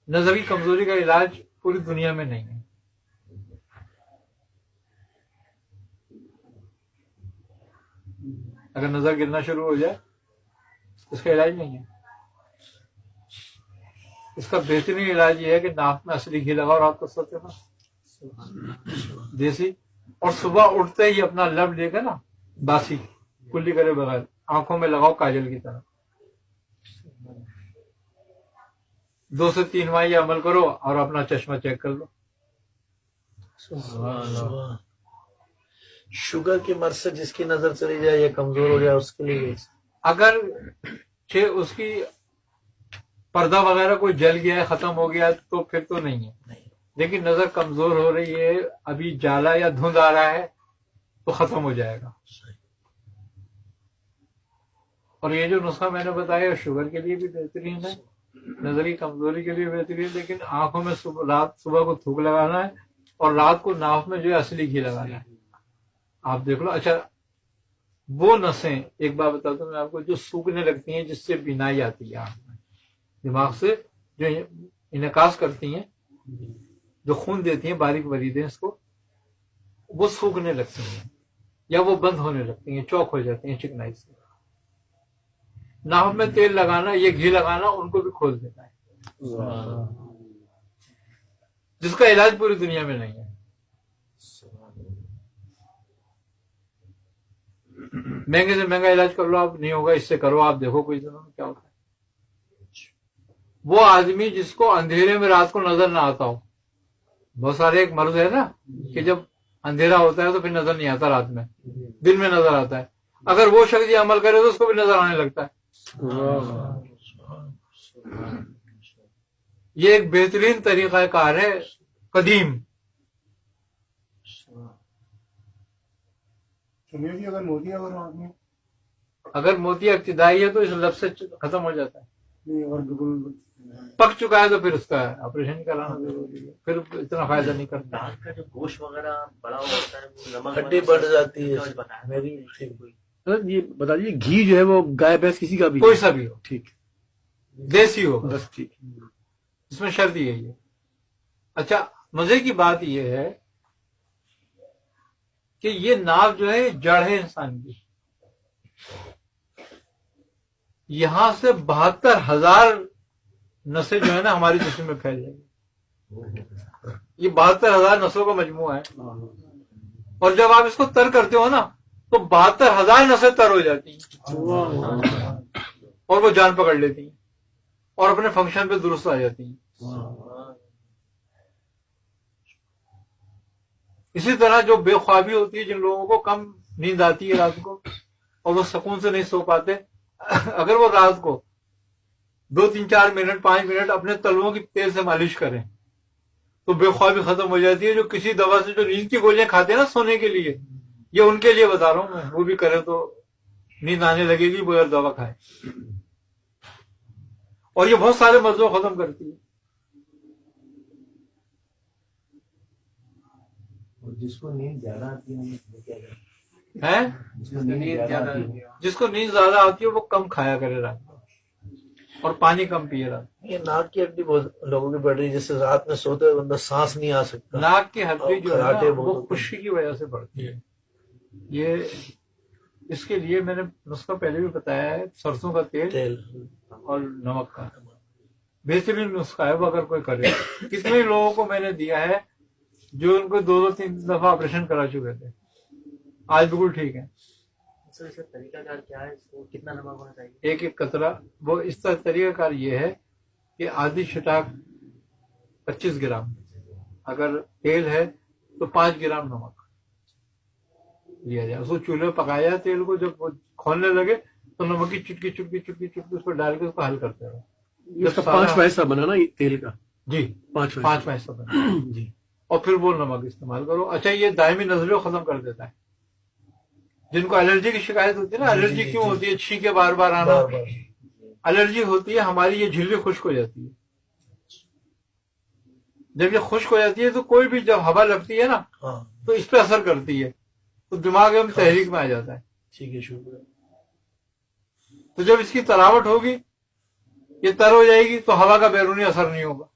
نظر کی کمزوری کا علاج پوری دنیا میں نہیں ہے. اگر نظر گرنا شروع ہو جائے اس کا علاج نہیں ہے. اس کا بہترین علاج یہ ہے کہ ناک میں اصلی گھی لگاؤ رات کو سوتے وقت دیسی، اور صبح اٹھتے ہی اپنا لب لے کر نا باسی کلی کرے بغیر آنکھوں میں لگاؤ کاجل کی طرح. 2 سے 3 ماہ یہ عمل کرو اور اپنا چشمہ چیک کر لو. شوگر کی مرض سے جس کی نظر چلی جائے یا کمزور ہو جائے اس کے لیے اگر اس کی پردہ وغیرہ کوئی جل گیا ہے ختم ہو گیا تو پھر تو نہیں ہے، لیکن نظر کمزور ہو رہی ہے ابھی جالا یا دھند آ رہا ہے تو ختم ہو جائے گا. اور یہ جو نسخہ میں نے بتایا شوگر کے لیے بھی بہترین ہے، نظری کمزوری کے لیے بہترین، لیکن آنکھوں میں صبح کو تھوک لگانا ہے اور رات کو ناف میں جو ہے اصلی گھی لگانا ہے. آپ دیکھ لو. اچھا وہ نسیں ایک بات بتاتا ہوں میں آپ کو جو سوکھنے لگتی ہیں جس سے بینائی آتی ہے آنکھ میں، دماغ سے جو انعکاس کرتی ہیں جو خون دیتی ہیں باریک وریدیں اس کو، وہ سوکھنے لگتی ہیں یا وہ بند ہونے لگتی ہیں، چوک ہو جاتی ہیں چکنائی سے. ناف میں تیل لگانا یہ گھی لگانا ان کو بھی کھول دیتا ہے، جس کا علاج پوری دنیا میں نہیں ہے. مہنگے سے مہنگا علاج کر لو آپ، نہیں ہوگا اس سے کرو آپ دیکھو کوئی دنوں میں کیا ہوتا ہے. وہ آدمی جس کو اندھیرے میں رات کو نظر نہ آتا ہو، بہت سارے ایک مرض ہے نا کہ جب اندھیرا ہوتا ہے تو پھر نظر نہیں آتا، رات میں دن میں نظر آتا ہے. اگر وہ شخص یہ عمل کرے تو اس کو بھی نظر آنے لگتا ہے. یہ ایک بہترین طریقہ کار ہے قدیم. اگر موتی ابتدائی ہے تو اس لفظ سے ختم ہو جاتا ہے. پک چکا ہے تو پھر اس کا آپریشن کرانا ضروری ہے، پھر اتنا فائدہ نہیں کرتا. ناک کا جو گوشت وغیرہ بڑا ہوتا ہے وہ نمک ہڈی بڑھ جاتی ہے. میری یہ بتا دیجیے گھی جو ہے وہ گائے بھینس کسی کا بھی کوئی سا بھی ہو، ٹھیک دیسی ہو بس ٹھیک. اس میں شرط یہی ہے. اچھا مزے کی بات یہ ہے کہ یہ ناف جو ہے جڑ ہے انسان کی، یہاں سے 72,000 نسیں جو ہے نا ہماری جسم میں پھیل جائیں گی. یہ 72,000 نسوں کا مجموعہ ہے، اور جب آپ اس کو تر کرتے ہو نا تو 72,000 نسیں تر ہو جاتی ہیں اور وہ جان پکڑ لیتی ہیں اور اپنے فنکشن پہ درست آ جاتی ہیں. اسی طرح جو بے خوابی ہوتی ہے، جن لوگوں کو کم نیند آتی ہے رات کو اور وہ سکون سے نہیں سو پاتے، اگر وہ رات کو 2 3 4 منٹ 5 منٹ اپنے تلووں کی تیل سے مالش کریں تو بے خوابی ختم ہو جاتی ہے. جو کسی دوا سے جو نیند کی گولیاں کھاتے ہیں نا سونے کے لیے، یہ ان کے لیے بتا رہا ہوں میں، وہ بھی کریں تو نیند آنے لگے گی بغیر دوا کھائے. اور یہ بہت سارے مرضوں کو ختم کرتی ہے. جس کو نیند زیادہ آتی ہے جس کو نیند زیادہ آتی ہے وہ کم کھایا کرے رات کو اور پانی کم پیے رات کو. یہ ناک کی ہڈی بہت لوگوں کی بڑھ رہی ہے، جس سے رات میں سوتے ہوئے بندہ سانس نہیں آ سکتا. ناک کی ہڈی جو ہے کھراٹے نا بہت وہ ہوتے ہیں. خشکی کی وجہ سے بڑھتی ہے. یہ اس کے لیے میں نے نسخہ پہلے بھی بتایا ہے، سرسوں کا تیل اور نمک کا بہترین نسخہ ہے وہ اگر کوئی کرے. کتنے لوگوں کو میں نے دیا ہے جو ان کو 2 3 دفعہ آپریشن کرا چکے تھے، آج بالکل ٹھیک ہے. سر اس کا طریقہ کار کیا ہے؟ اس کو کتنا نمک ہونا چاہیے؟ ایک ایک قطرہ. وہ اس طرح طریقہ کار یہ ہے کہ آدھی چھٹاک 25 گرام، اگر تیل ہے تو 5 گرام نمک لیا جائے. اس کو چولہے پہ پکایا جائے تیل کو، جب وہ کھولنے لگے تو نمک کی چٹکی چٹکی چٹکی چٹکی اس کو ڈال کے اس کو حل کرتے رہو. اس کا 5 پیسہ بنا نا یہ تیل کا، جی 5 پیسہ بنا جی. اور پھر وہ نمک استعمال کرو. اچھا یہ دائمی نزلے کو ختم کر دیتا ہے. جن کو الرجی کی شکایت ہوتی ہے نا، الرجی کیوں ہوتی ہے؟ چھینکے بار بار آنا، الرجی ہوتی ہے ہماری یہ جھلی خشک ہو جاتی ہے. جب یہ خشک ہو جاتی ہے تو کوئی بھی جب ہوا لگتی ہے نا تو اس پہ اثر کرتی ہے تو دماغ میں تحریک میں آ جاتا ہے. ٹھیک ہے، شکریہ. تو جب اس کی تراوٹ ہوگی، یہ تر ہو جائے گی تو ہوا کا بیرونی اثر نہیں ہوگا.